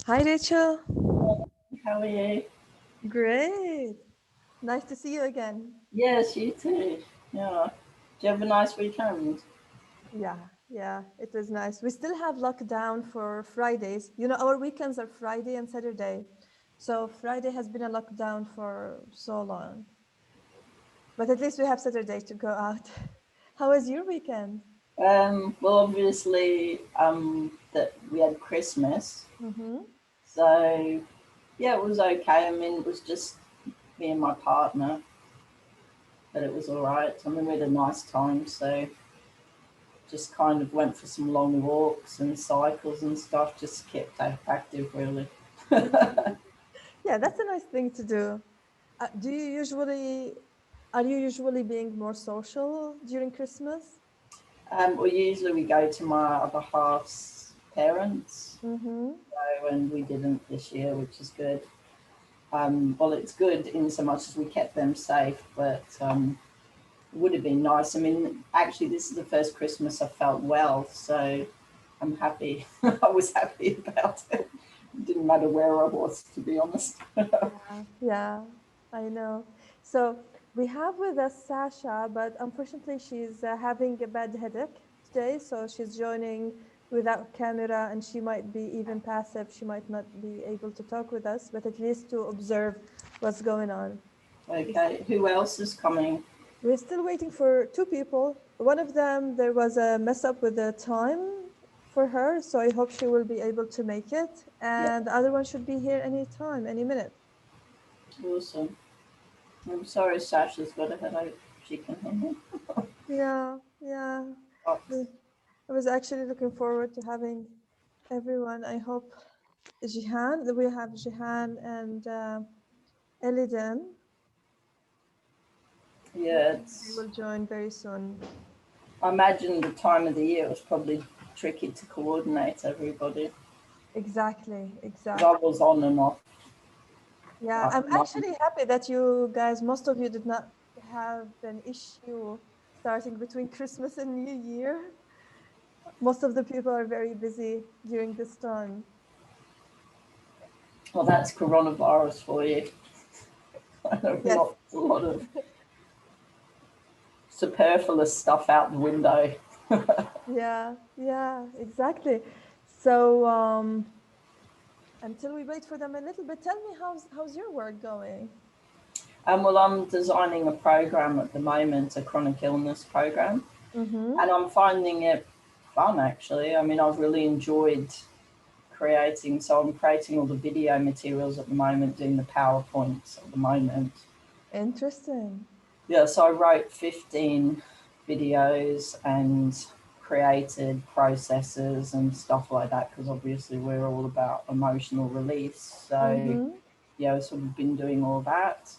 Hi, Rachel. How are you? Great. Nice to see you again. Yes, you too. Yeah. Do you have a nice weekend? Yeah, it was nice. We still have lockdown for Fridays. You know, our weekends are Friday and Saturday. So Friday has been a lockdown for so long. But at least we have Saturday to go out. How was your weekend? Well, obviously, that we had Christmas, Mm-hmm. so yeah, it was okay. I mean, it was just me and my partner, but it was all right. I mean, we had a nice time, so just kind of went for some long walks and cycles and stuff. Just kept active, really. Yeah, that's a nice thing to do. Do you usually, are you usually being more social during Christmas? Well, usually we go to my other half's parents, Mm-hmm. and we didn't this year, which is good. Well, it's good in so much as we kept them safe, but it would have been nice. I mean, actually, this is the first Christmas I felt well, so I'm happy. I was happy about it. It didn't matter where I was, to be honest. Yeah, I know. So we have with us Sasha, but unfortunately she's having a bad headache today, so she's joining without camera and she might be even passive. She might not be able to talk with us, but at least to observe what's going on. Okay, who else is coming? We're still waiting for two people. One of them, there was a mess up with the time for her, so I hope she will be able to make it. Yeah, And the other one should be here any time, any minute. awesome. I'm sorry Sasha's got a headache. She can handle. Yeah. Oh, Uh, I was actually looking forward to having everyone. I hope Jihan, that we have Jihan and Elidan. yeah, Hopefully they it's. will join very soon. I imagine the time of the year was probably tricky to coordinate everybody because I Exactly. was on and off. Yeah, Like, I'm actually happy that you guys, most of you did not have an issue starting between Christmas and New Year. Most of the people are very busy during this time. well, that's coronavirus for you. Yes. Not a lot of superfluous stuff out the window. Yeah, exactly. So, until we wait for them a little bit, tell me how's your work going? Well, I'm designing a program at the moment, a chronic illness program, Mm-hmm. and I'm finding it fun actually. I mean, I've really enjoyed creating, so I'm creating all the video materials at the moment, doing the PowerPoints at the moment. Interesting. Yeah, so I wrote 15 videos and created processes and stuff like that because obviously we're all about emotional release. So, Mm-hmm. yeah, I've sort of been doing all that.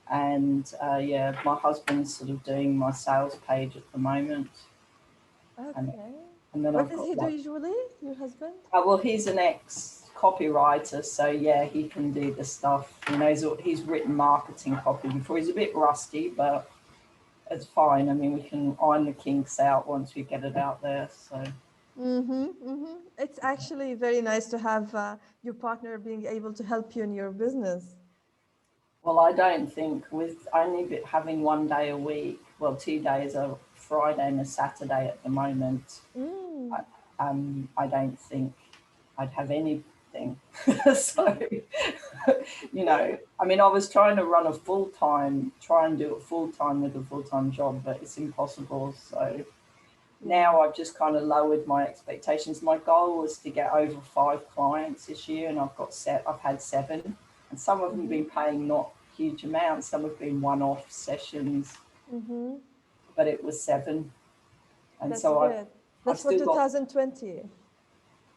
And yeah, my husband's sort of doing my sales page at the moment. And, Okay. and then What I've does got he do like, usually, your husband? well, he's an ex copywriter, so yeah, he can do the stuff. You know, he's written marketing copy before. He's a bit rusty, but it's fine. I mean, we can iron the kinks out once we get it out there. So, It's actually very nice to have your partner being able to help you in your business. well, I don't think with only having one day a week, well, 2 days, a Friday and a Saturday at the moment, Mm, I, I don't think I'd have anything. So, you know, I mean, I was trying to run a full time, try and do it full time with a full time job, but it's impossible. So yeah. now I've just kind of lowered my expectations. My goal was to get over 5 clients this year, and I've had 7, and some of them have Mm-hmm. been paying not huge amounts. Some have been one-off sessions, Mm-hmm. but it was 7, and That's so good. I've That's for still got. 2020.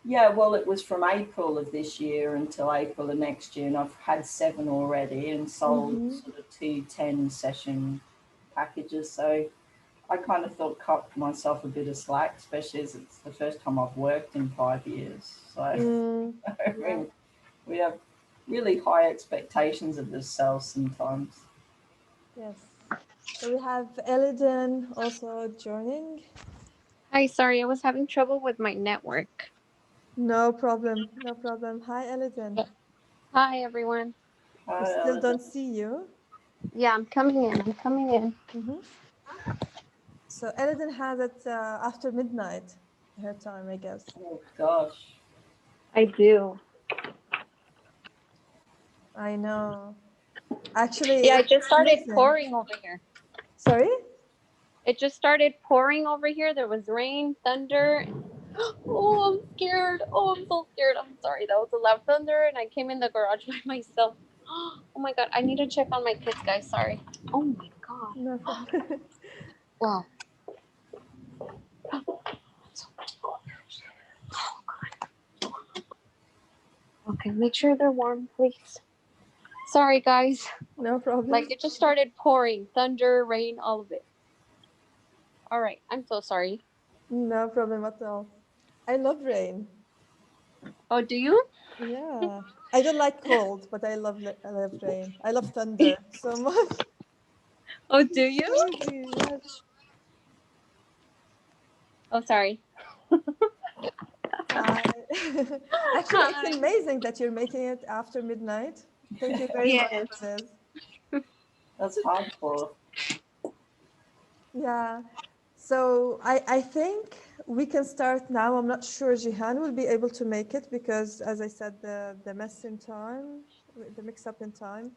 Yeah, well, it was from April of this year until April of next year, and I've had 7 already and sold Mm-hmm. sort of 2 10 session packages. So I kind of thought cut myself a bit of slack, especially as it's the first time I've worked in 5 years. So Mm, I yeah. mean, we have really high expectations of ourselves sometimes. Yes. So we have Eliden also joining. Hi, sorry, I was having trouble with my network. No problem. No problem. Hi, Elodin. Hi, everyone. We Hi, still don't Alison. see you. Yeah, I'm coming in. I'm coming in. So Elodin has it after midnight, her time, I guess. Oh gosh. I do. I know. Actually, Yeah, it it's just started amazing. pouring over here. Sorry? It just started pouring over here. There was rain, thunder. Oh, I'm scared. Oh, I'm so scared. I'm sorry. That was a loud thunder, and I came in the garage by myself. Oh my god, I need to check on my kids, guys. Sorry. Oh my god. No problem. Wow. Okay, make sure they're warm, please. Sorry, guys. No problem. Like, it just started pouring. Thunder, rain, all of it. All right. I'm so sorry. No problem at all. I love rain. Oh, do you? Yeah. I don't like cold, but I love rain. I love thunder so much. Oh, do you? Crazy, yes. Oh, sorry. Hi. Actually, it's Hi. amazing that you're making it after midnight. Thank you very much Yes. for this. That's hardcore. Yeah. So I think we can start now. I'm not sure Jihan will be able to make it because, as I said, the mess in time, the mix up in time.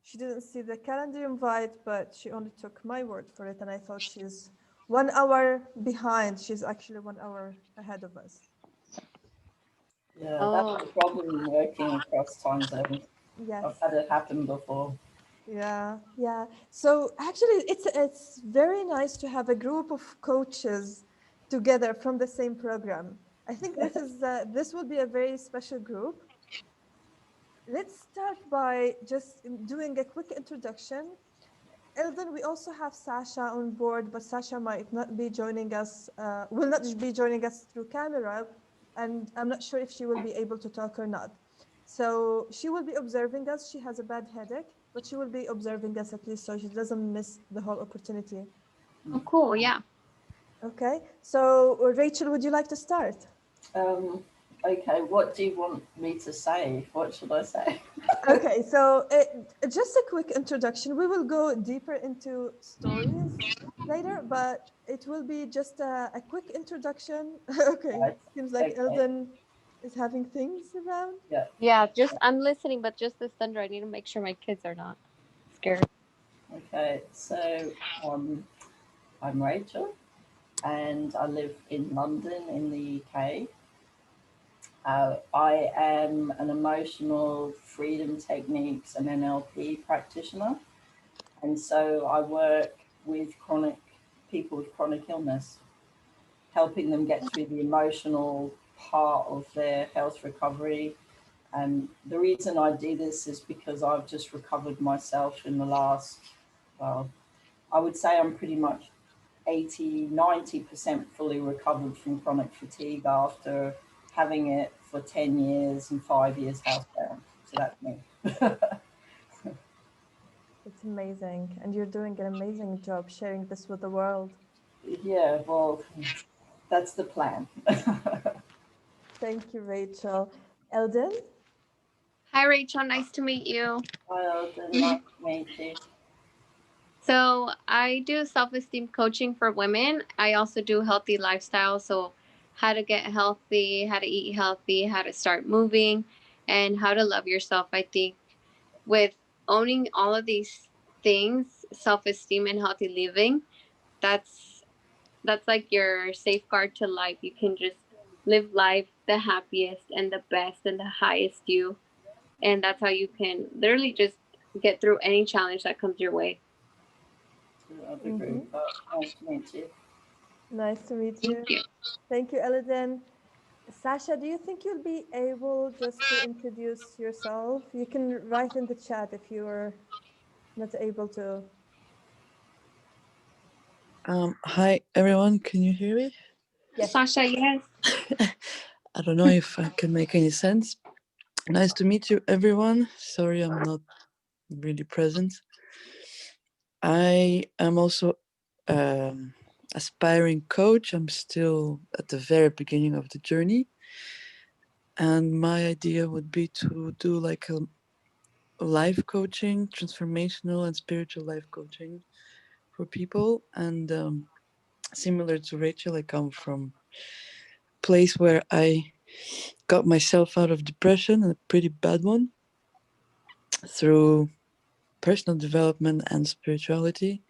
She didn't see the calendar invite, but she only took my word for it, and I thought she's 1 hour behind. She's actually 1 hour ahead of us. Yeah, that's Oh. the problem working across time zones. Yes. I've had it happen before. Yeah, yeah. So actually, it's very nice to have a group of coaches together from the same program. I think this will be a very special group. Let's start by just doing a quick introduction. Eldon, we also have Sasha on board, but Sasha might not be joining us, will not be joining us through camera, and I'm not sure if she will be able to talk or not. So she will be observing us. She has a bad headache, but she will be observing us at least so she doesn't miss the whole opportunity. Oh, cool. Yeah. Okay, so Rachel, would you like to start? Okay, what do you want me to say? What should I say? Okay, so just a quick introduction. We will go deeper into stories later, but it will be just a quick introduction. Okay, Right. seems like Okay. Elden is having things around. Yeah. Yeah. Just I'm listening, but just this thunder. I need to make sure my kids are not scared. Okay. So I'm Rachel, and I live in London in the UK. I am an emotional freedom techniques and NLP practitioner. And so I work with chronic people with chronic illness, helping them get through the emotional part of their health recovery. And the reason I do this is because I've just recovered myself in the last, well, I would say I'm pretty much 80–90% fully recovered from chronic fatigue after having it for 10 years and 5 years housebound. So that's me. It's amazing, and you're doing an amazing job sharing this with the world. Yeah, well, that's the plan. Thank you, Rachel. Elden? Hi, Rachel. Nice to meet you. Hi, Alden. Nice to meet you. So I do self-esteem coaching for women. I also do healthy lifestyle. So how to get healthy, how to eat healthy, how to start moving, and how to love yourself. I think with owning all of these things, self-esteem and healthy living, that's that's like your safeguard to life. You can just live life the happiest and the best and the highest you. And that's how you can literally just get through any challenge that comes your way. I'd agree with that. Nice to meet you. Nice to meet you. Thank you. Thank you, Elden. Sasha, do you think you'll be able just to introduce yourself? You can write in the chat if you're not able to. Hi everyone, can you hear me? Yes. Sasha, yes. I don't know if I can make any sense. Nice to meet you everyone. Sorry I'm not really present. I am also aspiring coach. I'm still at the very beginning of the journey. And my idea would be to do like a life coaching, transformational and spiritual life coaching for people. And similar to Rachel, I come from a place where I got myself out of depression, a pretty bad one, through personal development and spirituality.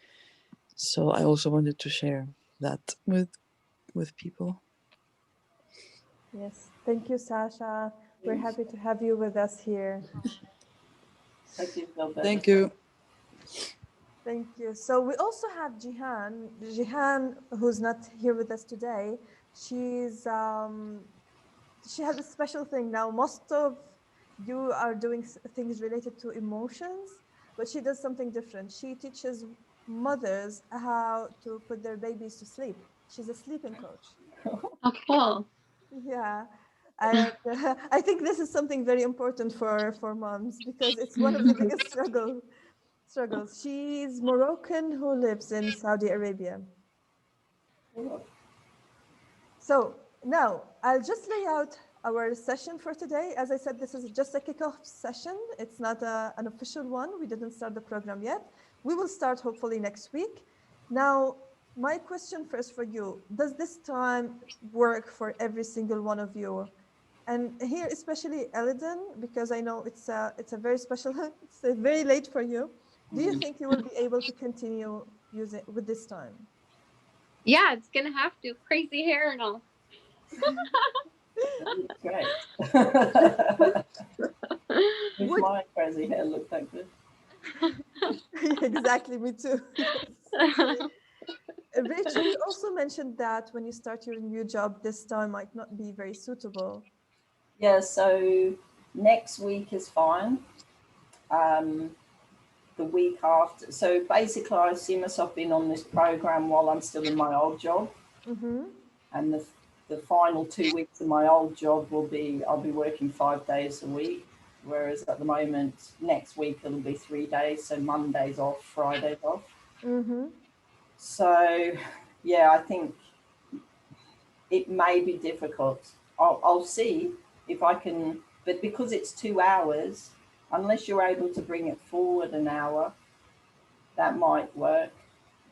So I also wanted to share that with people. Yes, thank you, Sasha. We're happy to have you with us here. Hope you feel better. Thank you. Thank you. So we also have Jihan. Jihan, who's not here with us today, she's she has a special thing now. Most of you are doing things related to emotions, but she does something different. She teaches mothers how to put their babies to sleep. She's a sleeping coach. Oh, cool. Yeah. And I think this is something very important for moms because it's one of the biggest struggles. She's Moroccan who lives in Saudi Arabia. So now I'll just lay out our session for today. As I said, this is just a kickoff session. It's not an official one. We didn't start the program yet. We will start hopefully next week. Now, my question first for you, does this time work for every single one of you? And here, especially Eliden, because I know it's a very special, it's very late for you. Do you think you will be able to continue using with this time? Yeah, it's gonna have to. Crazy hair and all. Great. If Would- my crazy hair looked that good. Exactly, me too. Rachel, you also mentioned that when you start your new job, this time might not be very suitable. Yeah, so next week is fine. The week after. So basically, I see myself being on this program while I'm still in my old job. Mm-hmm. And the final 2 weeks of my old job will be, I'll be working 5 days a week. Whereas at the moment, next week, it'll be 3 days. So Monday's off, Friday's off. Mm-hmm. So, yeah, I think it may be difficult. I'll see if I can, but because it's 2 hours, unless you're able to bring it forward an hour, that might work.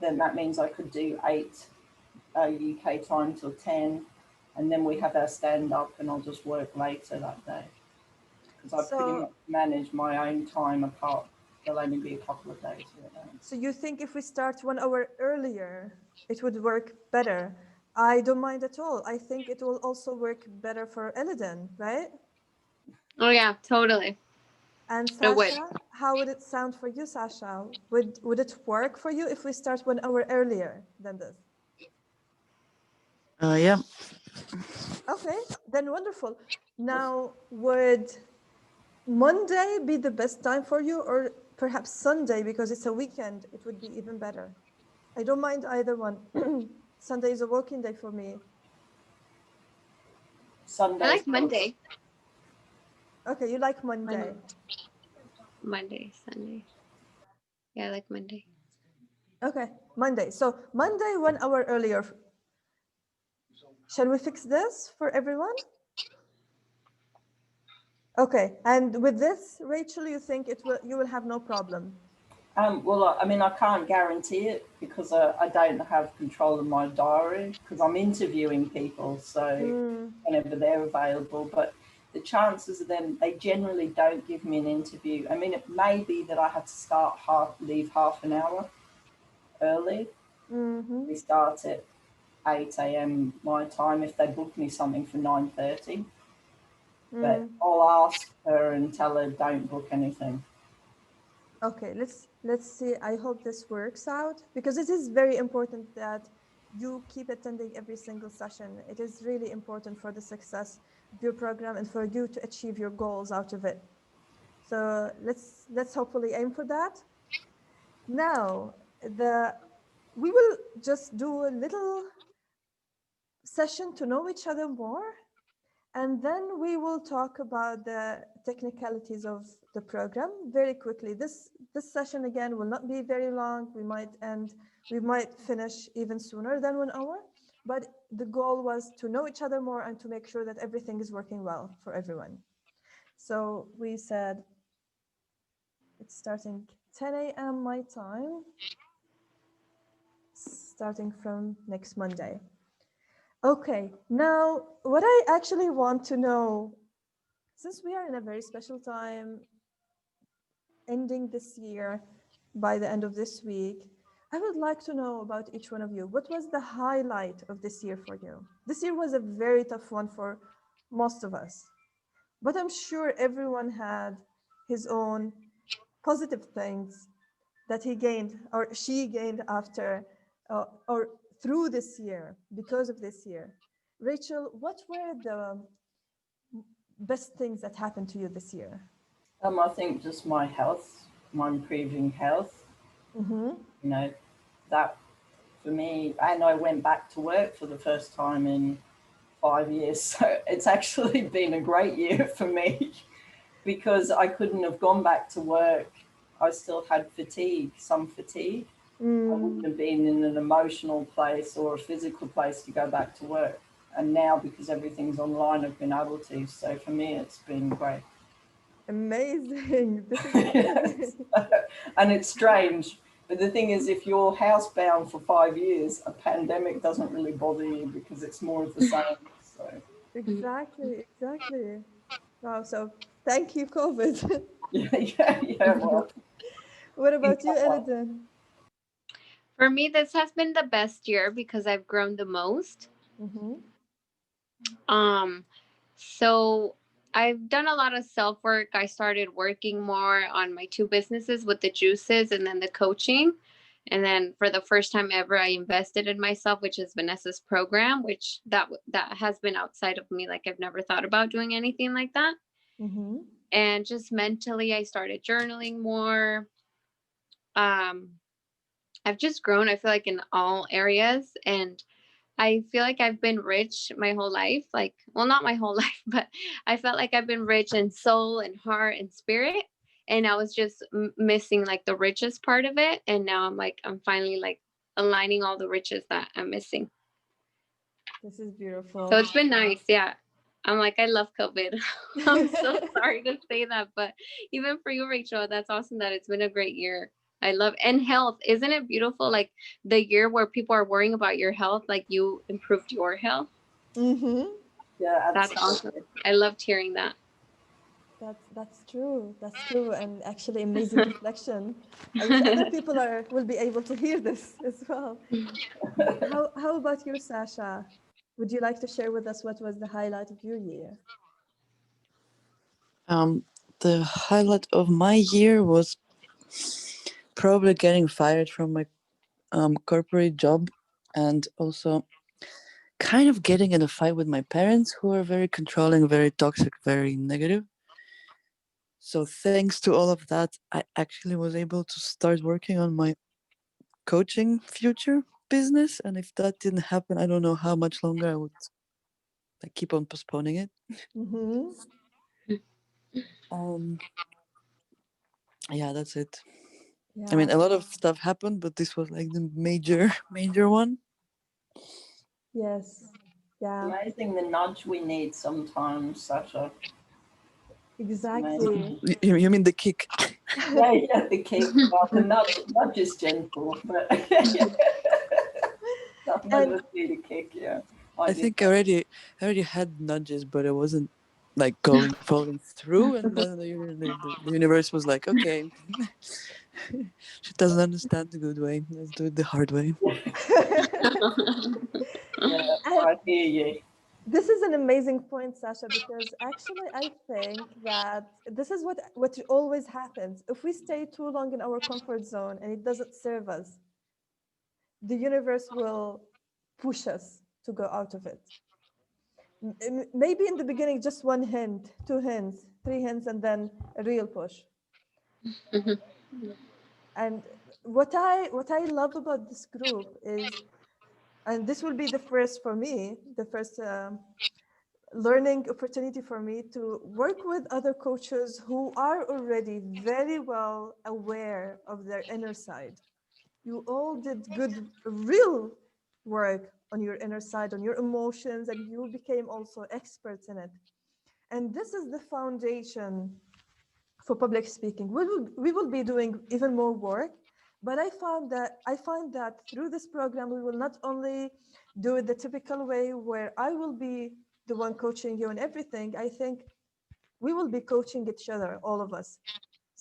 Then that means I could do 8 UK time till 10, and then we have our stand up, and I'll just work later that day because I pretty much manage my own time apart. There'll only be a couple of days here. So you think if we start 1 hour earlier, it would work better? I don't mind at all. I think it will also work better for Eliden, right? Oh yeah, totally. And It would. Sasha, how would it sound for you, Sasha? Would it work for you if we start 1 hour earlier than this? Yeah. Okay, then wonderful. Now, would Monday be the best time for you, or perhaps Sunday because it's a weekend? It would be even better. I don't mind either one. Sunday is a working day for me. Sunday. I like Monday. Okay, you like Monday. Monday, Sunday. Yeah, I like Monday. Okay, Monday. So Monday 1 hour earlier. Shall we fix this for everyone? Okay, and with this, Rachel, you think you will have no problem? Well, I mean, I can't guarantee it because I don't have control of my diary because I'm interviewing people, so whenever they're available. But the chances of them, they generally don't give me an interview. I mean, it may be that I have to leave half an hour early. We start at 8 a.m. my time if they book me something for 9:30. But I'll ask her and tell her don't book anything. Okay, let's see. I hope this works out because it is very important that you keep attending every single session. It is really important for the success of your program and for you to achieve your goals out of it. So let's hopefully aim for that. Now, we will just do a little session to know each other more, and then we will talk about the technicalities of the program very quickly. This session again will not be very long. We might finish even sooner than 1 hour. but the goal was to know each other more and to make sure that everything is working well for everyone. So we said it's starting 10 a.m. my time, starting from next Monday. Okay, now what I actually want to know, since we are in a very special time, ending this year by the end of this week, I would like to know about each one of you. What was the highlight of this year for you? This year was a very tough one for most of us, but I'm sure everyone had his own positive things that he gained or she gained after or through this year, because of this year. Rachel, what were the best things that happened to you this year? I think just my health, my improving health, Mm-hmm. you know, that for me, and I went back to work for the first time in 5 years. So it's actually been a great year for me because I couldn't have gone back to work. I still had fatigue, some fatigue. I wouldn't have been in an emotional place or a physical place to go back to work. And now, because everything's online, I've been able to. So for me, it's been great. Amazing. This is Yes. amazing. And it's strange. But the thing is, if you're housebound for 5 years, a pandemic doesn't really bother you because it's more of the same. So, Exactly, exactly. Wow, so thank you, COVID. yeah. Well, What in about you, Elodin? For me, this has been the best year because I've grown the most. Mm-hmm. Um, so I've done a lot of self work. I started working more on my two businesses with the juices and then the coaching. And then for the first time ever, I invested in myself, which is Vanessa's program, which that has been outside of me. Like I've never thought about doing anything like that. Mm-hmm. And just mentally, I started journaling more. Um, I've just grown, I feel like, in all areas. And I feel like I've been rich my whole life. Like, well, not my whole life, but I felt like I've been rich in soul and heart and spirit. And I was just missing like the richest part of it. And now I'm finally like aligning all the riches that I'm missing. This is So beautiful. it's been nice. Yeah. I'm like, I love COVID. I'm so sorry to say that. But even for you, Rachel, that's awesome that it's been a great year. I love and health. Isn't it beautiful? Like the year where people are worrying about your health, like you improved your health. Mm-hmm. yeah, That's awesome. absolutely. I loved hearing that. That's true. That's true, and actually amazing reflection. I wish other people will be able to hear this as well. How about you, Sasha? Would you like to share with us what was the highlight of your year? The highlight of my year was probably getting fired from my corporate job, and also kind of getting in a fight with my parents, who are very controlling, very toxic, very negative. So thanks to all of that, I actually was able to start working on my coaching future business. And if that didn't happen, I don't know how much longer I would like keep on postponing it. Mm-hmm. Um, yeah, that's it. I Yeah. mean, a lot of stuff happened, but this was like the major, major one. Yes. Yeah. Amazing the nudge we need sometimes, Sasha. It's amazing. Exactly. You mean the kick? Yeah, the kick. Well, the nudge is gentle, but And sometimes need a kick. Yeah, I I did think that. I already had nudges, but I wasn't like following through. And then the universe was like, okay, she doesn't understand the good way. Let's do it the hard way. Yeah, and I hear you. this is an amazing point, Sasha, because actually I think that this is what always happens. If we stay too long in our comfort zone and it doesn't serve us, the universe will push us to go out of it. Maybe in the beginning, just one hint, two hints, three hints, and then a real push. And what I love about this group is, and this will be the first for me, the first learning opportunity for me to work with other coaches who are already very well aware of their inner side. You all did good, real work on your inner side, on your emotions, and you became also experts in it. And this is the foundation for public speaking. We will be doing even more work, but I find that through this program, we will not only do it the typical way where I will be the one coaching you and everything. I think we will be coaching each other, all of us,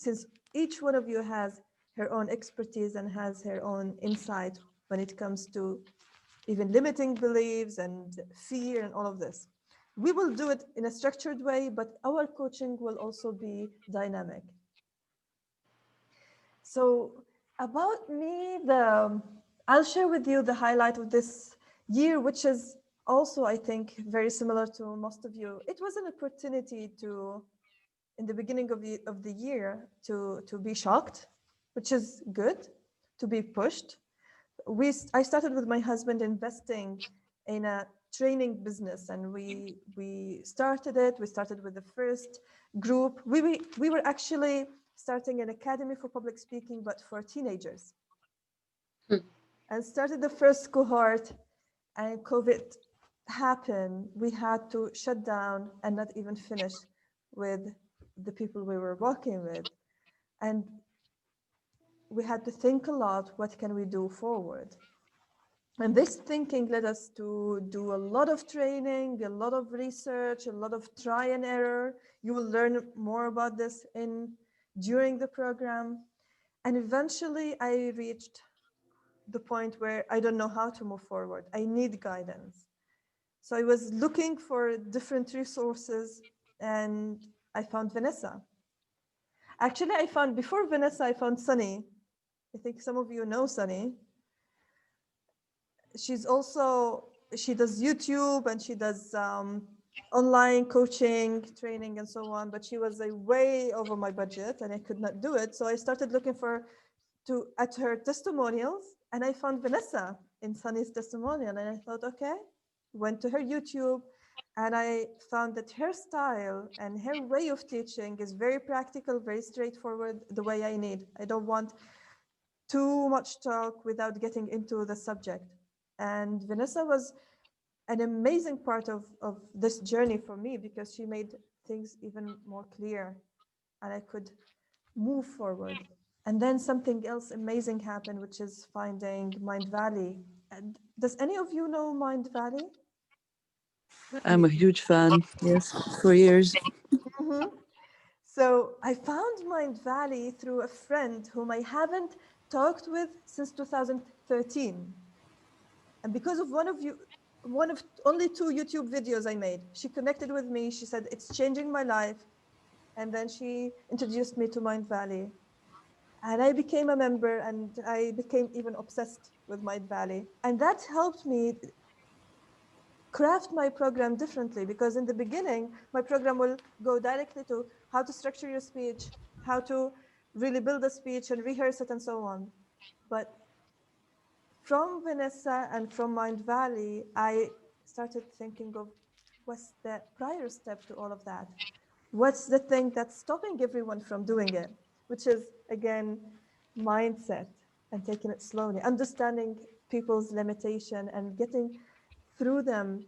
since each one of you has her own expertise and has her own insight when it comes to even limiting beliefs and fear and all of this. We will do it in a structured way, but our coaching will also be dynamic. So about me, I'll share with you the highlight of this year, which is also, I think, very similar to most of you. It was an opportunity to, in the beginning of the year, to be shocked, which is good, to be pushed. I started with my husband investing in a training business, and we started it. We started with the first group. We were actually starting an academy for public speaking, but for teenagers. And started the first cohort, and COVID happened. We had to shut down and not even finish with the people we were working with. And we had to think a lot, what can we do forward? And this thinking led us to do a lot of training, a lot of research, a lot of try and error. You will learn more about this during the program. And eventually I reached the point where I don't know how to move forward. I need guidance. So I was looking for different resources, and I found Vanessa. Actually, before Vanessa, I found Sunny. I think some of you know Sunny. She does YouTube, and she does online coaching, training, and so on, but she was way over my budget and I could not do it. So I started looking at her testimonials, and I found Vanessa in Sunny's testimonial, and I thought, okay, went to her YouTube, and I found that her style and her way of teaching is very practical, very straightforward, the way I need. I don't want too much talk without getting into the subject. And Vanessa was an amazing part of this journey for me, because she made things even more clear and I could move forward. And then something else amazing happened, which is finding Mindvalley. And does any of you know Mindvalley? I'm a huge fan, yes, for years. Mm-hmm. So I found Mindvalley through a friend whom I haven't talked with since 2013. And because of one of only 2 YouTube videos I made, she connected with me. She said, it's changing my life. And then she introduced me to Mindvalley. And I became a member, and I became even obsessed with Mindvalley. And that helped me craft my program differently, because in the beginning, my program will go directly to how to structure your speech, how to really build a speech and rehearse it and so on. But from Vanessa and from Mindvalley, I started thinking of what's the prior step to all of that? What's the thing that's stopping everyone from doing it? Which is, again, mindset and taking it slowly, understanding people's limitation and getting through them,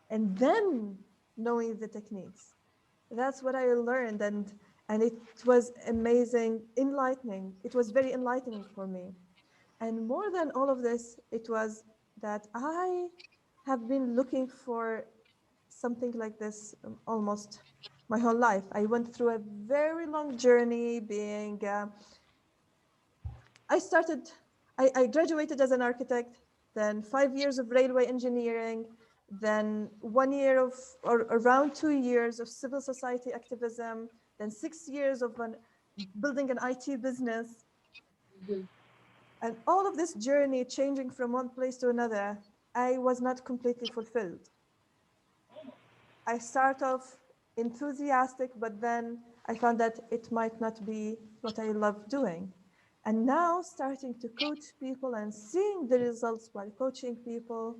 and then knowing the techniques. That's what I learned, and it was amazing, enlightening. It was very enlightening for me. And more than all of this, it was that I have been looking for something like this almost my whole life. I went through a very long journey being, I graduated as an architect, then 5 years of railway engineering, then 1 year or around 2 years of civil society activism, then 6 years of building an IT business. And all of this journey changing from one place to another, I was not completely fulfilled. I start off enthusiastic, but then I found that it might not be what I love doing. And now starting to coach people and seeing the results while coaching people,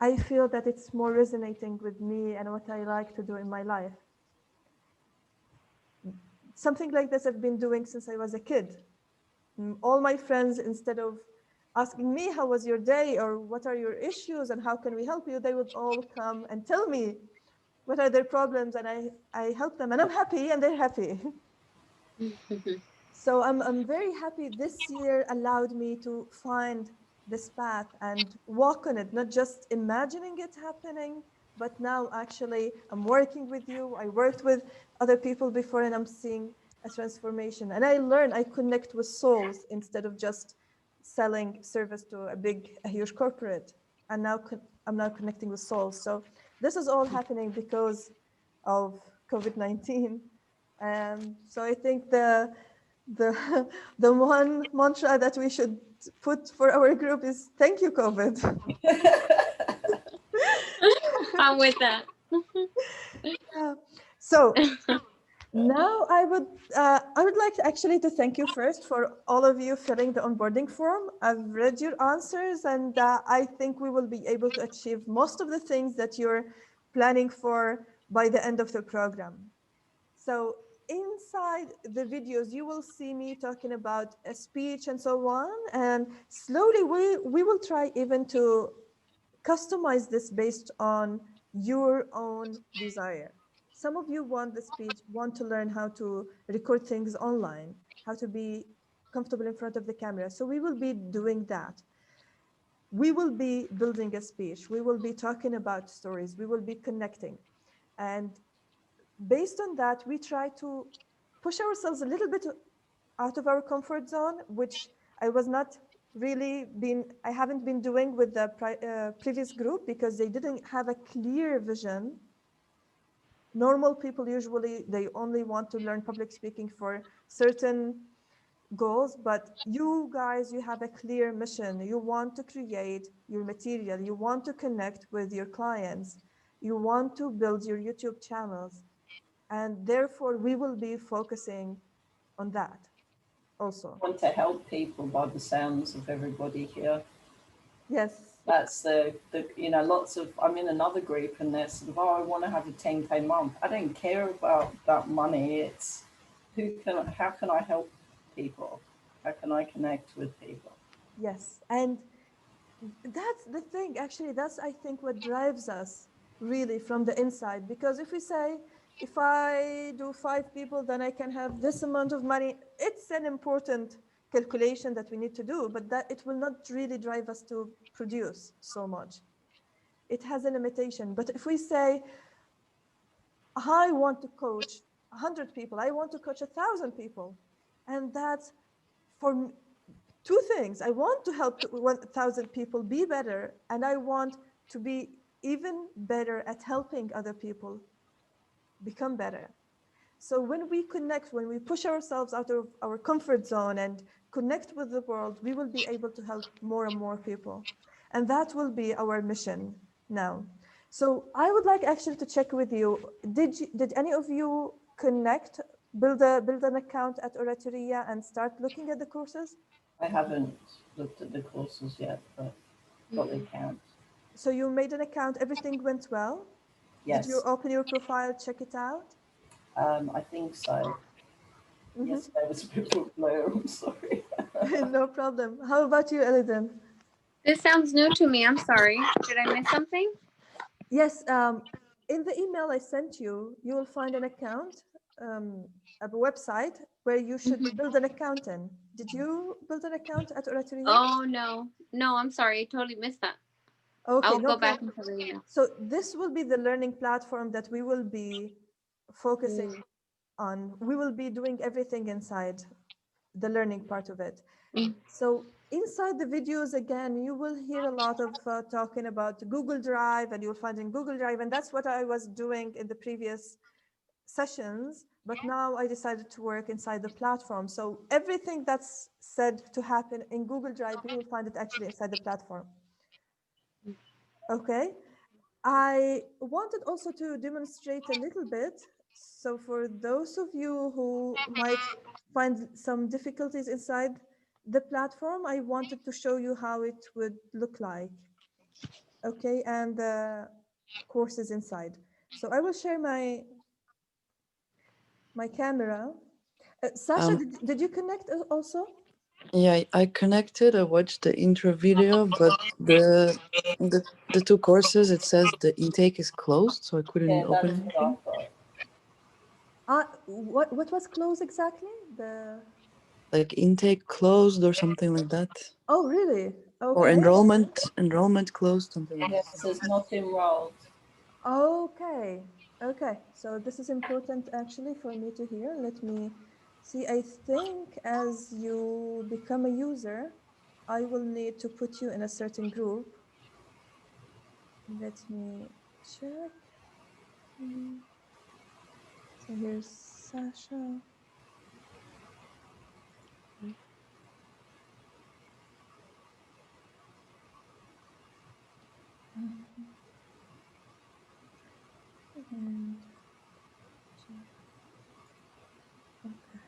I feel that it's more resonating with me and what I like to do in my life. Something like this I've been doing since I was a kid. All my friends, instead of asking me, how was your day? Or what are your issues and how can we help you? They would all come and tell me what are their problems, and I help them, and I'm happy and they're happy. So I'm very happy this year allowed me to find this path and walk on it, not just imagining it happening, but now actually I'm working with you. I worked with other people before and I'm seeing a transformation. And I learn, I connect with souls instead of just selling service to a huge corporate. And now I'm now connecting with souls. So this is all happening because of COVID-19. So I think the the one mantra that we should put for our group is thank you, COVID. I'm with that. Yeah. So now I would like actually to thank you first for all of you filling the onboarding form. I've read your answers, and I think we will be able to achieve most of the things that you're planning for by the end of the program. So inside the videos, you will see me talking about a speech and so on. And slowly we will try even to customize this based on your own desire. Some of you want the speech, want to learn how to record things online, how to be comfortable in front of the camera. So we will be doing that. We will be building a speech. We will be talking about stories. We will be connecting. And based on that, we try to push ourselves a little bit out of our comfort zone, which I was not really I haven't been doing with the previous group because they didn't have a clear vision. Normal people usually, they only want to learn public speaking for certain goals, but you guys, you have a clear mission. You want to create your material. You want to connect with your clients. You want to build your YouTube channels. And therefore, we will be focusing on that also. Want to help people by the sounds of everybody here. Yes. That's the lots of, I'm in another group and they're sort of, oh, I want to have a 10K month. I don't care about that money. It's how can I help people? How can I connect with people? Yes. And that's the thing, actually, that's, I think, what drives us really from the inside. Because if we say, if I do 5 people, then I can have this amount of money, it's an important calculation that we need to do, but that it will not really drive us to produce so much. It has a limitation. But if we say, I want to coach 100 people, I want to coach 1,000 people, and that's for 2 things. I want to help 1,000 people be better, and I want to be even better at helping other people become better. So when we connect, when we push ourselves out of our comfort zone and connect with the world, we will be able to help more and more people. And that will be our mission now. So I would like actually to check with you. Did any of you connect, build an account at Oratoria and start looking at the courses? I haven't looked at the courses yet, but got the account. So you made an account, everything went well? Yes. Did you open your profile, check it out? I think so. Yes, that was a bit of a blur. I'm sorry. No problem. How about you, Eliden? This sounds new to me. I'm sorry. Did I miss something? Yes, in the email I sent you, you will find an account, a website where you should build an account in. Did you build an account at Oratoria? Oh, no. No, I'm sorry. I totally missed that. Okay, I'll no go back problem. into the email. So this will be the learning platform that we will be focusing on. We will be doing everything inside the learning part of it. So inside the videos, again, you will hear a lot of talking about Google Drive, and you'll find in Google Drive, and that's what I was doing in the previous sessions, but now I decided to work inside the platform. So everything that's said to happen in Google Drive, you will find it actually inside the platform. Okay. I wanted also to demonstrate a little bit. So for those of you who might find some difficulties inside the platform, I wanted to show you how it would look like. Okay, and the courses inside. So I will share my camera. Sasha, did you connect also? Yeah, I connected. I watched the intro video, but the two courses, it says the intake is closed, so I couldn't Yeah, open that's what anything. I thought. What was closed exactly? The Like intake closed or something like that, Oh, really? or Okay. enrollment closed, something like Yeah, it that. says not enrolled. Okay. Okay. So this is important actually for me to hear. Let me see. I think as you become a user, I will need to put you in a certain group. Let me check. Mm, So here's Sasha. And check. Okay.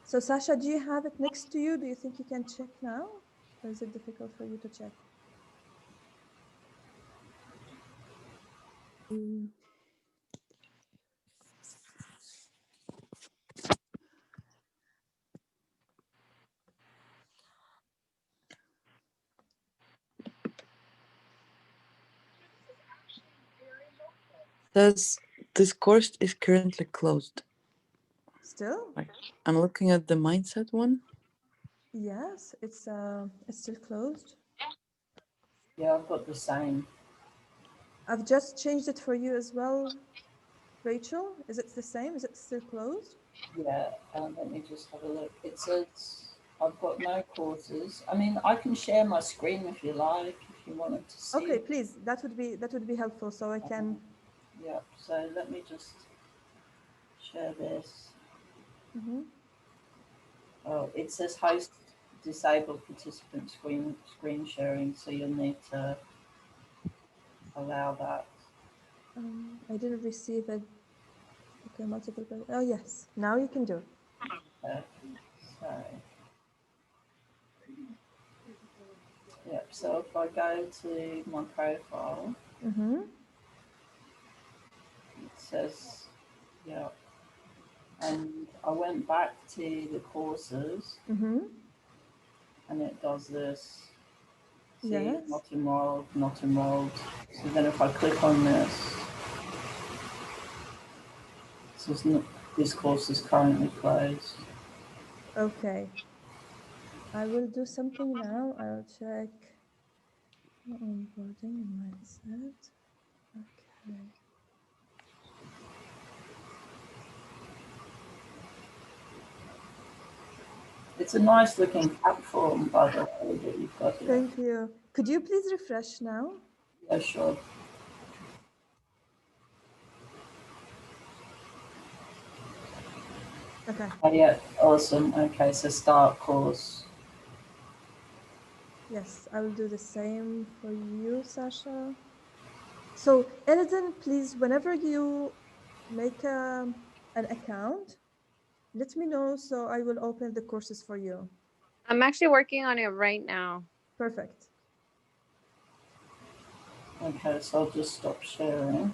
So Sasha, do you have it next to you? Do you think you can check now? Or is it difficult for you to check? Says this course is currently closed. Still? Like I'm looking at the mindset one. Yes, it's still closed. Yeah, I've got the same. I've just changed it for you as well, Rachel. Is it the same? Is it still closed? Yeah, let me just have a look. It says I've got no courses. I mean, I can share my screen if you like, if you wanted to see Okay, it. please. That would be helpful so I can. Yeah, so let me just share this. Mhm. Oh, it says host disabled participant screen sharing, so you'll need to allow that. I didn't receive it. Okay, multiple. Oh yes, now you can do it. So, yep. So if I go to my profile, Mm-hmm. it says, yeah, and I went back to the courses, Mm-hmm. and it does this. See, Yes. not enrolled, not enrolled. So then if I click on this, it says this course is currently closed. Okay. I will do something now. I'll check onboarding and mindset. Okay. It's a nice looking platform, by the way, that you've got here. Thank you. Could you please refresh now? Yeah, sure. Okay. Oh, yeah, awesome. Okay, so start course. Yes, I will do the same for you, Sasha. So, Elden, please, whenever you make an account, let me know so I will open the courses for you. I'm actually working on it right now. Perfect. Okay, so I'll just stop sharing.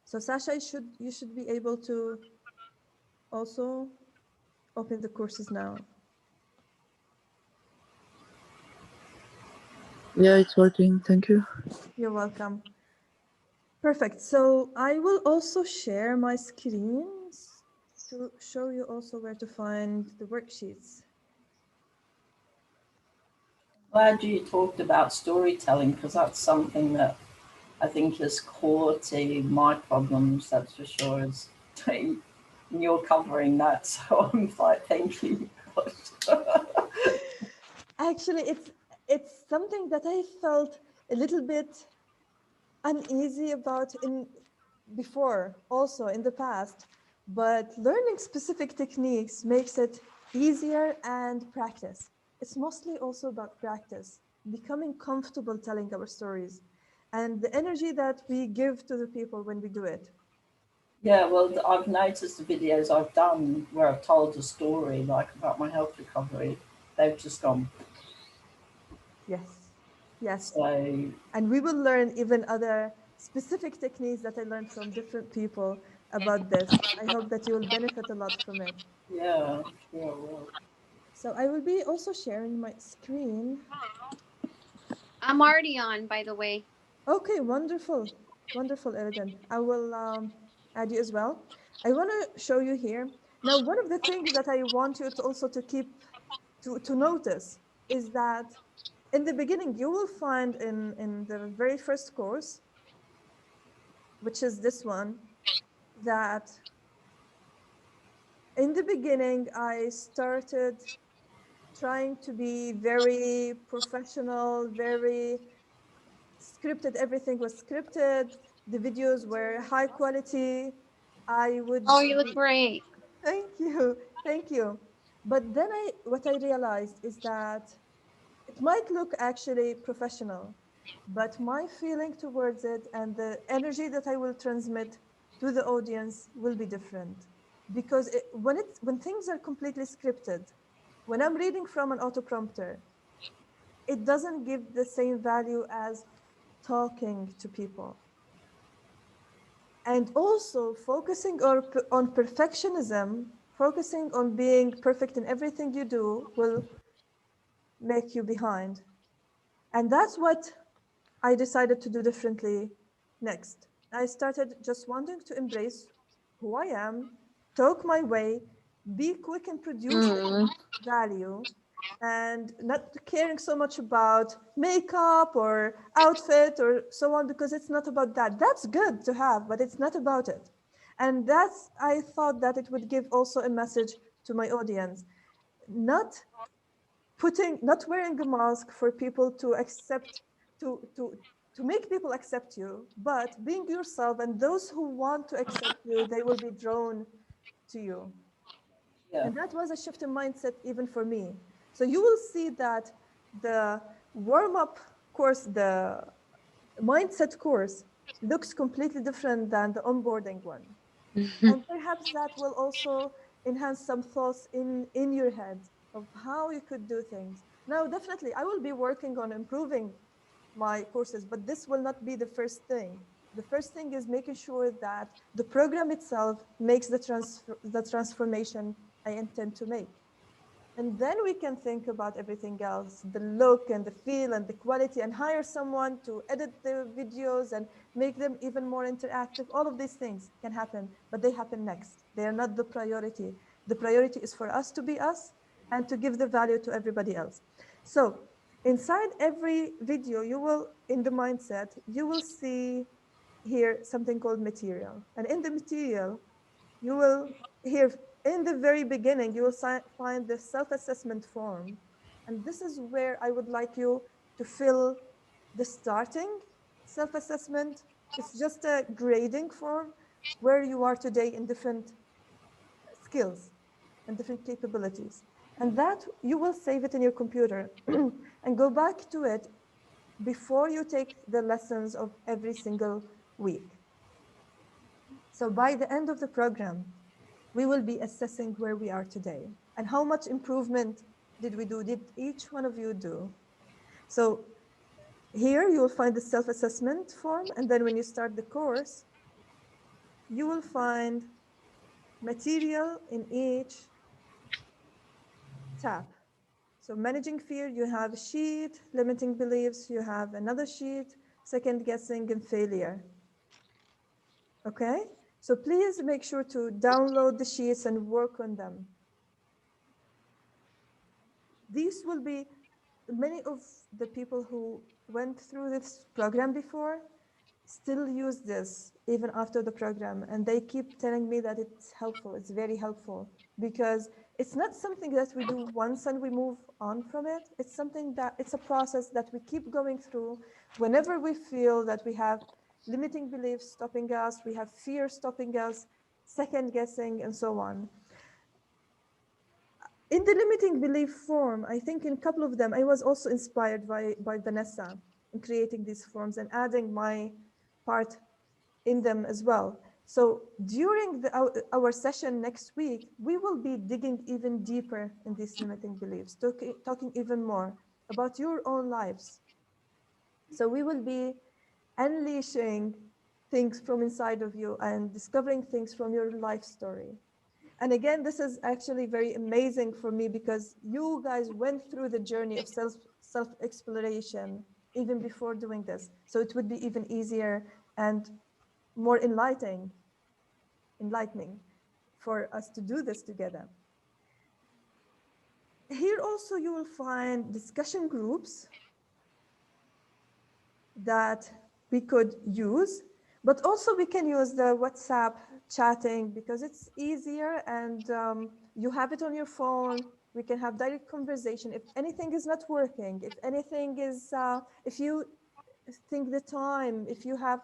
So, Sasha, you should be able to also open the courses now. Yeah, it's working. Thank you. You're welcome. Perfect. So I will also share my screens to show you also where to find the worksheets. Glad you talked about storytelling because that's something that I think is core to my problems, that's for sure. Is and you're covering that, so I'm like, thank you. Actually, it's something that I felt a little bit uneasy about in before, also in the past, but learning specific techniques makes it easier and practice. It's mostly also about practice, becoming comfortable telling our stories and the energy that we give to the people when we do it. Yeah, well, I've noticed the videos I've done where I've told a story like about my health recovery. They've just gone, Yes. Yes. So And we will learn even other specific techniques that I learned from different people about this. I hope that you will benefit a lot from it. yeah, sure will. So I will be also sharing my screen. I'm already on, by the way. Okay, wonderful. Wonderful, Eridan. I will add you as well. I want to show you here. Now, one of the things that I want you to also to keep to notice is that in the beginning, you will find in the very first course, which is this one, that in the beginning, I started trying to be very professional, very scripted. Everything was scripted. The videos were high quality. I would Oh, you look be, great. thank you, thank you. But then what I realized is that it might look actually professional, but my feeling towards it and the energy that I will transmit to the audience will be different. Because when things are completely scripted, when I'm reading from an autoprompter, it doesn't give the same value as talking to people. And also focusing on perfectionism, focusing on being perfect in everything you do will make you behind. And that's what I decided to do differently next. I started just wanting to embrace who I am, talk my way, be quick in producing Mm. value, and not caring so much about makeup or outfit or so on, because it's not about that. That's good to have, but it's not about it. And I thought that it would give also a message to my audience. Not not wearing a mask for people to accept, to make people accept you, but being yourself, and those who want to accept you, they will be drawn to you. Yeah, And that was a shift in mindset even for me. So you will see that the warm-up course, the mindset course, looks completely different than the onboarding one. And perhaps that will also enhance some thoughts in your head of how you could do things. Now, definitely, I will be working on improving my courses, but this will not be the first thing. The first thing is making sure that the program itself makes the transformation I intend to make. And then we can think about everything else, the look and the feel and the quality, and hire someone to edit the videos and make them even more interactive. All of these things can happen, but they happen next. They are not the priority. The priority is for us to be us and to give the value to everybody else. So inside every video, in the mindset, you will see here something called material. And in the material, you will here in the very beginning, you will find the self-assessment form. And this is where I would like you to fill the starting self-assessment. It's just a grading form where you are today in different skills and different capabilities. And that you will save it in your computer and go back to it before you take the lessons of every single week. So by the end of the program, we will be assessing where we are today and how much improvement did we do, did each one of you do. So here you will find the self-assessment form, and then when you start the course, you will find material in each tab. So managing fear, you have a sheet, limiting beliefs, you have another sheet, second guessing and failure. Okay? So please make sure to download the sheets and work on them. These will be many of the people who went through this program before still use this even after the program, and they keep telling me that it's helpful, it's very helpful, because it's not something that we do once and we move on from it. It's something that it's a process that we keep going through whenever we feel that we have limiting beliefs stopping us, we have fear stopping us, second guessing, and so on. In the limiting belief form, I think in a couple of them, I was also inspired by Vanessa in creating these forms and adding my part in them as well. So during our session next week, we will be digging even deeper in these limiting beliefs, talking even more about your own lives, So we will be unleashing things from inside of you and discovering things from your life story. And again, this is actually very amazing for me because you guys went through the journey of self-exploration even before doing this. So it would be even easier and more enlightening for us to do this together. Here also you will find discussion groups that we could use, but also we can use the WhatsApp chatting because it's easier and you have it on your phone. We can have direct conversation. If anything is not working, if anything is, if you think the time, if you have,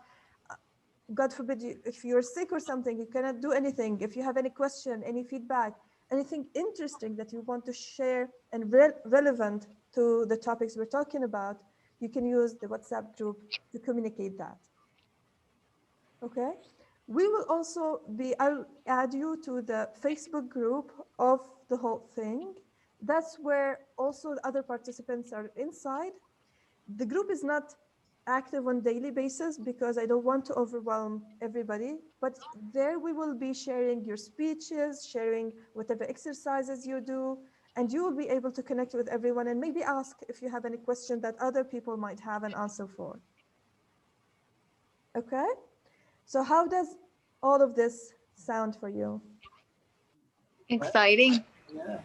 God forbid, if you're sick or something, you cannot do anything. If you have any question, any feedback, anything interesting that you want to share and relevant to the topics we're talking about, you can use the WhatsApp group to communicate that. Okay. We will also I'll add you to the Facebook group of the whole thing. That's where also the other participants are inside. The group is not active on daily basis because I don't want to overwhelm everybody, but there we will be sharing your speeches, sharing whatever exercises you do, and you will be able to connect with everyone and maybe ask if you have any question that other people might have an answer for. Okay? So how does all of this sound for you? Exciting. Yeah.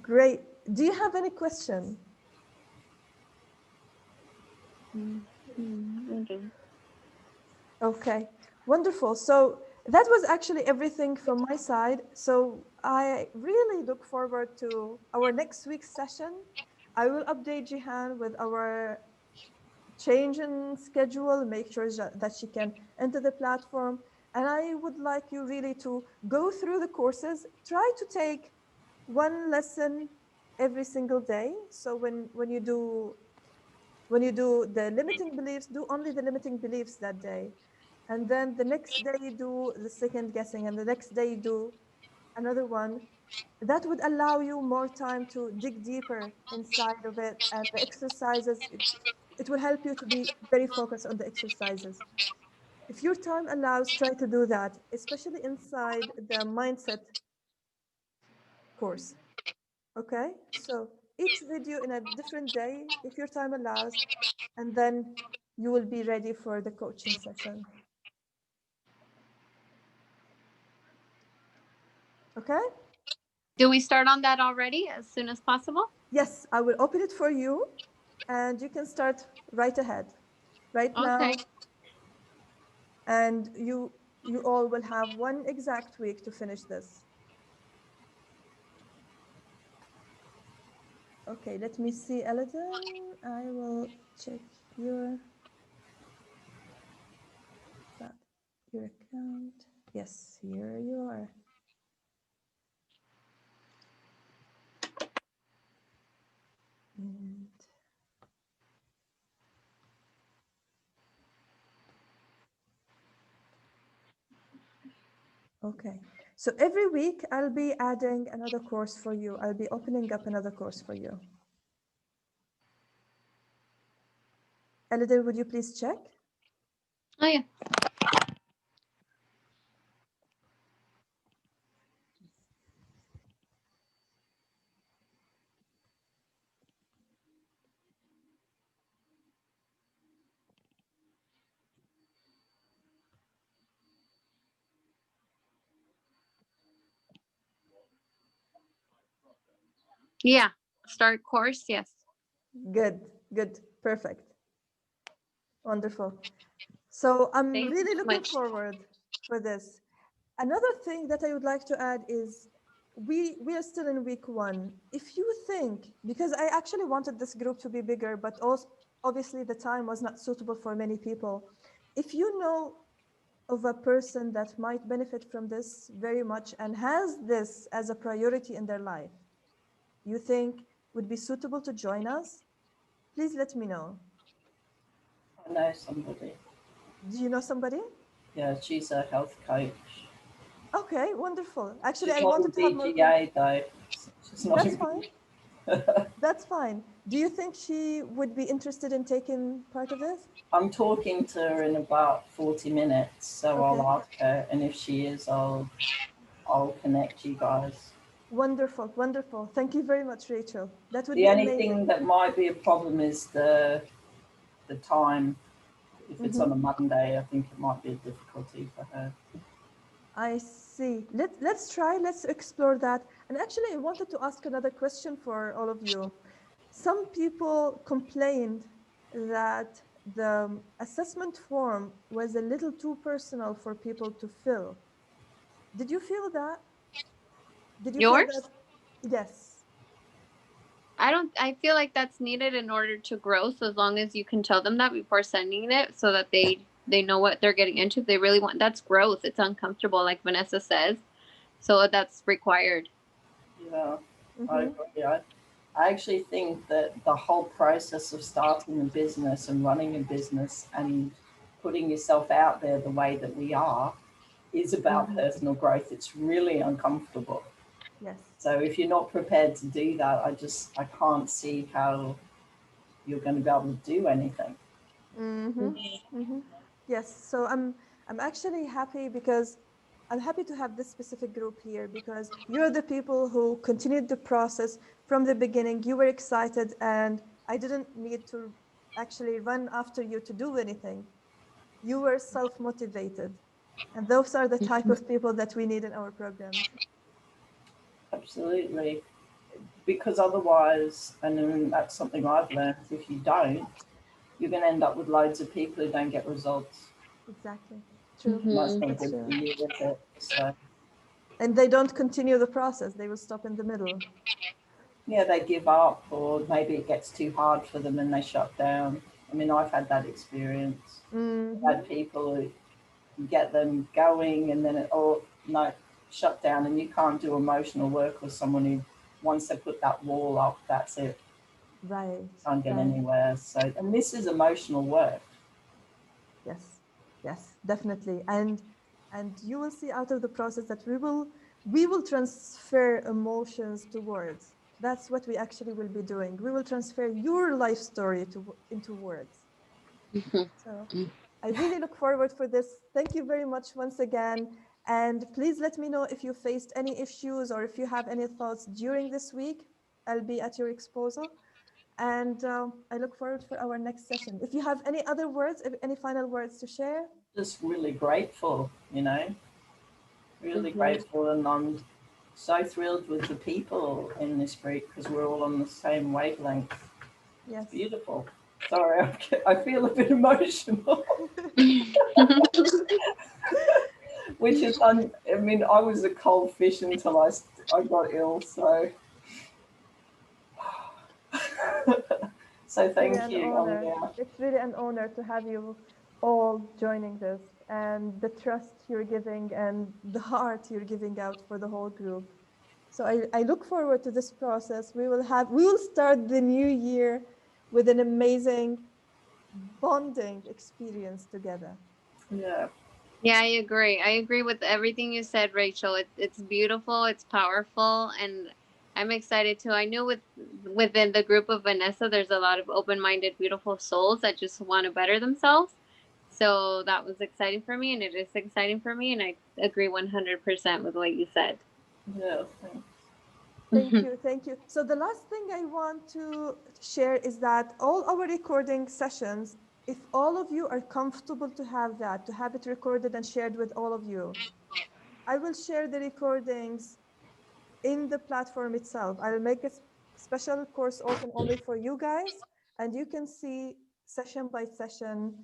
Great. Do you have any question? Okay, wonderful. So that was actually everything from my side. So I really look forward to our next week's session. I will update Jihan with our change in schedule, make sure that she can enter the platform. And I would like you really to go through the courses, try to take one lesson every single day. So when you do the limiting beliefs, do only the limiting beliefs that day. And then the next day you do the second guessing, and the next day you do another one. That would allow you more time to dig deeper inside of it. And the exercises, it will help you to be very focused on the exercises. If your time allows, try to do that, especially inside the mindset course. Okay, so each video in a different day, if your time allows, and then you will be ready for the coaching session. Okay? Do we start on that already as soon as possible? Yes, I will open it for you and you can start right ahead, right now. And you all will have one exact week to finish this. Okay, let me see, Eladin. I will check your account. Yes, here you are. And okay, so every week I'll be adding another course for you. I'll be opening up another course for you. Eladin, would you please check? Oh, yeah. Yeah, start course, yes. Good, good, perfect. Wonderful. So I'm Thank really you so looking much. forward for this. Another thing that I would like to add is we are still in week 1. If you think, because I actually wanted this group to be bigger, but also obviously the time was not suitable for many people. If you know of a person that might benefit from this very much and has this as a priority in their life, you think would be suitable to join us, please let me know. I know somebody. Do you know somebody? Yeah, she's a health coach. Okay, wonderful. Actually, She's I not wanted in to have more. BGA though. She's not That's in fine. BGA. That's fine. Do you think she would be interested in taking part of this? I'm talking to her in about 40 minutes, so Okay. I'll ask her, and if she is, I'll connect you guys. Wonderful, wonderful. Thank you very much, Rachel. That would The be only amazing. thing that might be a problem is the time. If it's on a Monday, I think it might be a difficulty for her. I see. Let's try, let's explore that. And actually, I wanted to ask another question for all of you. Some people complained that the assessment form was a little too personal for people to fill. Did you feel that? Did you feel that? Yours? Yes. I feel like that's needed in order to grow. So as long as you can tell them that before sending it so that they know what they're getting into. If they really want, that's growth. It's uncomfortable, like Vanessa says. So that's required. Yeah, I agree. I actually think that the whole process of starting a business and running a business and putting yourself out there the way that we are is about personal growth. It's really uncomfortable. Yes. So if you're not prepared to do that, I can't see how you're going to be able to do anything. Yes. So I'm actually happy because I'm happy to have this specific group here because you're the people who continued the process from the beginning. You were excited, and I didn't need to actually run after you to do anything. You were self-motivated, and those are the type of people that we need in our programs. Absolutely. Because otherwise, and then that's something I've learned, if you don't, you're going to end up with loads of people who don't get results. Exactly. True. And that's not That's good for true. you, is it? So, And they don't continue the process. They will stop in the middle. yeah, they give up, or maybe it gets too hard for them and they shut down. I mean, I've had that experience. I've had people who get them going and then shut down, and you can't do emotional work with someone who, once they put that wall up, that's it. Right. Can't get anywhere. So, and this is emotional work. Yes. Yes, definitely. And you will see out of the process that we will transfer emotions to words. That's what we actually will be doing. We will transfer your life story into words. So I really look forward for this. Thank you very much once again. And please let me know if you faced any issues or if you have any thoughts during this week. I'll be at your disposal. And I look forward for our next session. If you have any other words, any final words to share? Just really grateful, really grateful. And I'm so thrilled with the people in this group because we're all on the same wavelength. Yes. It's beautiful. Sorry, I feel a bit emotional. Which is, I mean, I was a cold fish until I got ill, so. So thank you. It's really an honor to have you all joining this, and the trust you're giving and the heart you're giving out for the whole group. So I look forward to this process. We will start the new year with an amazing bonding experience together. Yeah. Yeah, I agree. I agree with everything you said, Rachel. It's beautiful, it's powerful, and I'm excited too. I knew within the group of Vanessa, there's a lot of open-minded, beautiful souls that just want to better themselves. So that was exciting for me, and it is exciting for me, and I agree 100% with what you said. Yeah, thanks. Thank you, thank you. So the last thing I want to share is that all our recording sessions, if all of you are comfortable to have it recorded and shared with all of you, I will share the recordings in the platform itself. I'll make a special course open only for you guys, and you can see session by session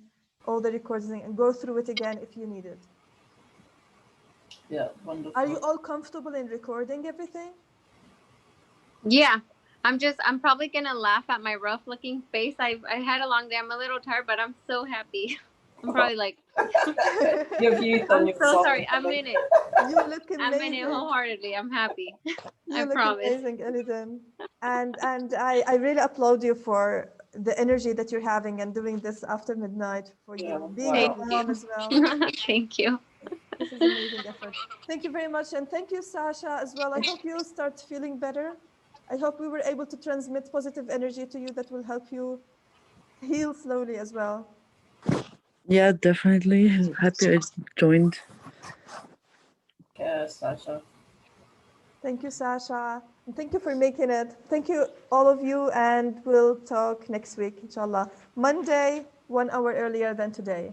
all the recording and go through it again if you need it. Yeah, wonderful. Are you all comfortable in recording everything? Yeah. I'm probably going to laugh at my rough looking face. I had a long day. I'm a little tired, but I'm so happy. I'm probably like, I'm so sorry. I'm in it. You look amazing. I'm in it wholeheartedly. I'm happy. You look amazing, Eliden. And I really applaud you for the energy that you're having and doing this after midnight for you, being a mom as well. Thank you. This is amazing effort. Thank you very much. And thank you, Sasha, as well. I hope you start feeling better. I hope we were able to transmit positive energy to you that will help you heal slowly as well. Yeah, definitely. Happy I joined. Yeah, Sasha. Thank you, Sasha. And thank you for making it. Thank you, all of you. And we'll talk next week, inshallah. Monday, 1 hour earlier than today.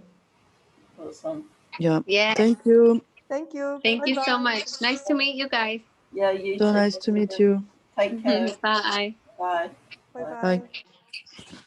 Awesome. Yeah. Yeah. Thank you. Thank you. Thank you so Bye-bye. much. Nice to meet you guys. Yeah, you So too. nice to meet you. Take care. Bye. Bye. Bye-bye. Bye.